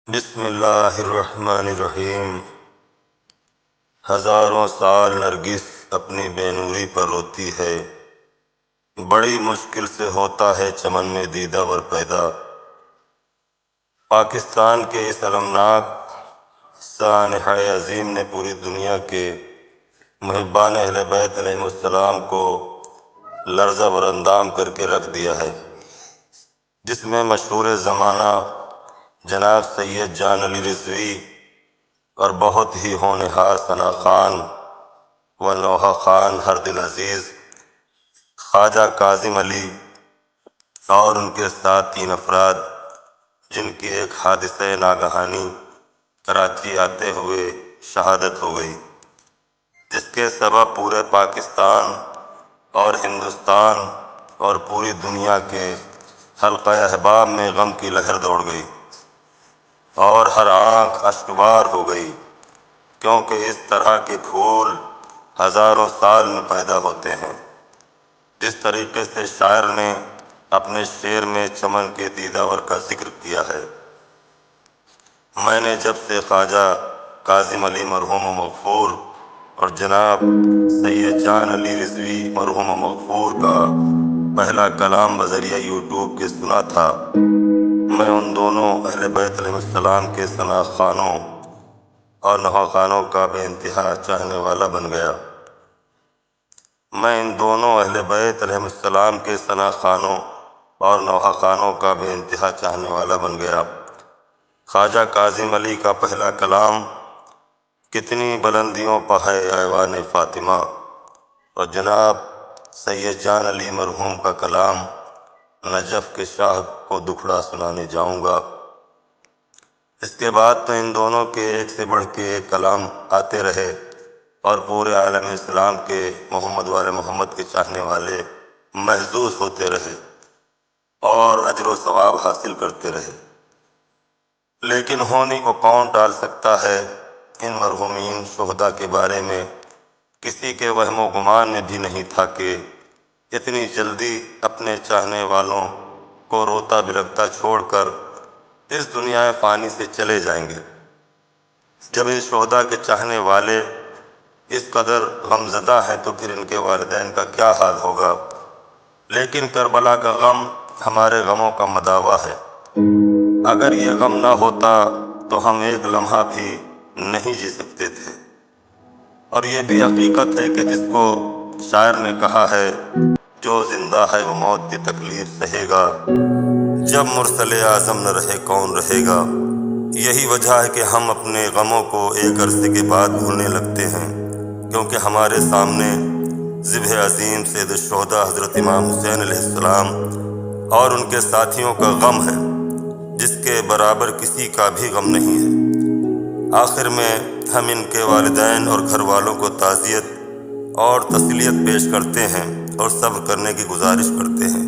بسم اللہ الرحمن الرحیم۔ ہزاروں سال نرگس اپنی بے نوری پر روتی ہے، بڑی مشکل سے ہوتا ہے چمن میں دیدہ ور پیدا۔ پاکستان کے اس المناک سانحہ عظیم نے پوری دنیا کے محبان اہل بیت علیہ السلام کو لرزہ ور اندام کر کے رکھ دیا ہے، جس میں مشہور زمانہ جناب سید جان علی رضوی اور بہت ہی ہونہار ثنا خان و نوحہ خان ہر دل عزیز، خواجہ کاظم علی اور ان کے ساتھ 3 افراد جن کی ایک حادثہ ناگہانی کراچی آتے ہوئے شہادت ہو گئی، جس کے سبب پورے پاکستان اور ہندوستان اور پوری دنیا کے حلقہ احباب میں غم کی لہر دوڑ گئی اور ہر آنکھ اشکبار ہو گئی، کیونکہ اس طرح کے پھول ہزاروں سال میں پیدا ہوتے ہیں۔ جس طریقے سے شاعر نے اپنے شعر میں چمن کے دیدہ ور کا ذکر کیا ہے، میں نے جب سے خواجہ کاظم علی مرحوم و مغفور اور جناب سید جان علی رضوی مرحوم و مغفور کا پہلا کلام بذریعہ یوٹیوب کے سنا تھا، میں ان دونوں اہل بیت علیہ السلام کے ثنا خانوں اور نوحہ خانوں کا بے انتہا چاہنے والا بن گیا۔ میں ان دونوں اہل بیت علیہ السلام کے ثنا خانوں اور نوحہ خانوں کا بے انتہا چاہنے والا بن گیا۔ خواجہ کاظم علی کا پہلا کلام کتنی بلندیوں پہ ہے ایوان فاطمہ، اور جناب سید جان علی مرحوم کا کلام نجف کے شاہ کو دکھڑا سنانے جاؤں گا۔ اس کے بعد تو ان دونوں کے ایک سے بڑھ کے ایک کلام آتے رہے اور پورے عالم اسلام کے محمد والے محمد کے چاہنے والے محظوظ ہوتے رہے اور اجر و ثواب حاصل کرتے رہے، لیکن ہونی کو کون ٹال سکتا ہے؟ ان مرحومین شہداء کے بارے میں کسی کے وہم و گمان میں بھی نہیں تھا کہ اتنی جلدی اپنے چاہنے والوں کو روتا بلکتا چھوڑ کر اس دنیا فانی سے چلے جائیں گے۔ جب ان شہداء کے چاہنے والے اس قدر غمزدہ ہیں تو پھر ان کے والدین کا کیا حال ہوگا؟ لیکن کربلا کا غم ہمارے غموں کا مداوا ہے۔ اگر یہ غم نہ ہوتا تو ہم ایک لمحہ بھی نہیں جی سکتے تھے، اور یہ بھی حقیقت ہے کہ جس کو شاعر نے کہا ہے جو زندہ ہے وہ موت کی تکلیف سہے گا، جب مرسل اعظم نہ رہے کون رہے گا۔ یہی وجہ ہے کہ ہم اپنے غموں کو ایک عرصے کے بعد بھولنے لگتے ہیں، کیونکہ ہمارے سامنے ذبح عظیم سید الشہداء حضرت امام حسین علیہ السلام اور ان کے ساتھیوں کا غم ہے، جس کے برابر کسی کا بھی غم نہیں ہے۔ آخر میں ہم ان کے والدین اور گھر والوں کو تعزیت اور تسلیت پیش کرتے ہیں اور صبر کرنے کی گزارش کرتے ہیں،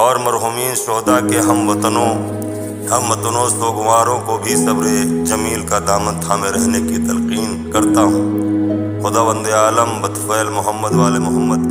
اور مرحومین شہداء کے ہم وطنوں سوگواروں کو بھی صبر جمیل کا دامن تھامے رہنے کی تلقین کرتا ہوں۔ خداوند عالم بطفیل محمد والے محمد